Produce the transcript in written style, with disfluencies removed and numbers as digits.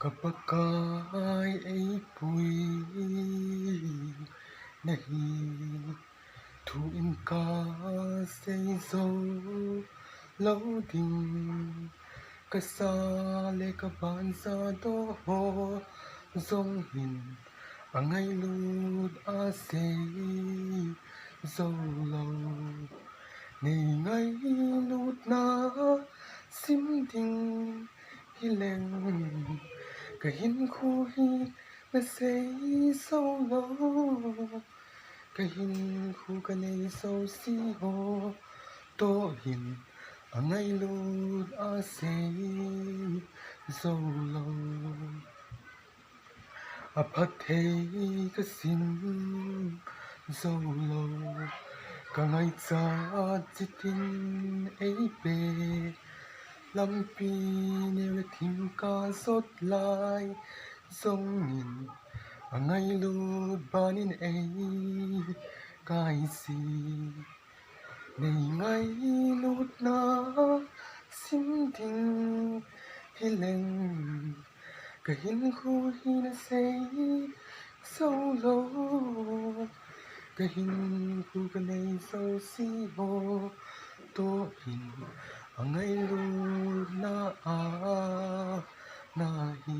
Kapag ay ako'y nahi tuwing ka sa isang loading kasali ka ban sa toho dòng hình ở ngay lút say dâu lâu này ngay lút na sim tình hi leng cái hình khu hi là say sâu lâu cái hình khu cái này sâu xí hồ tô hình ở ngay lút say dâu lâu à phát thấy cái xin dâu lâu cả ngày cha chỉ tin ấy về lâm pi nếu tìm ca sốt lại dòng nhìn ở ngay lút banin ấy cái gì này ngay lút na xin tình hi leng cái hình khu hi na say sâu lâu cái hình khu cái này sâu xí hồ tô hình ở ngay lút na hi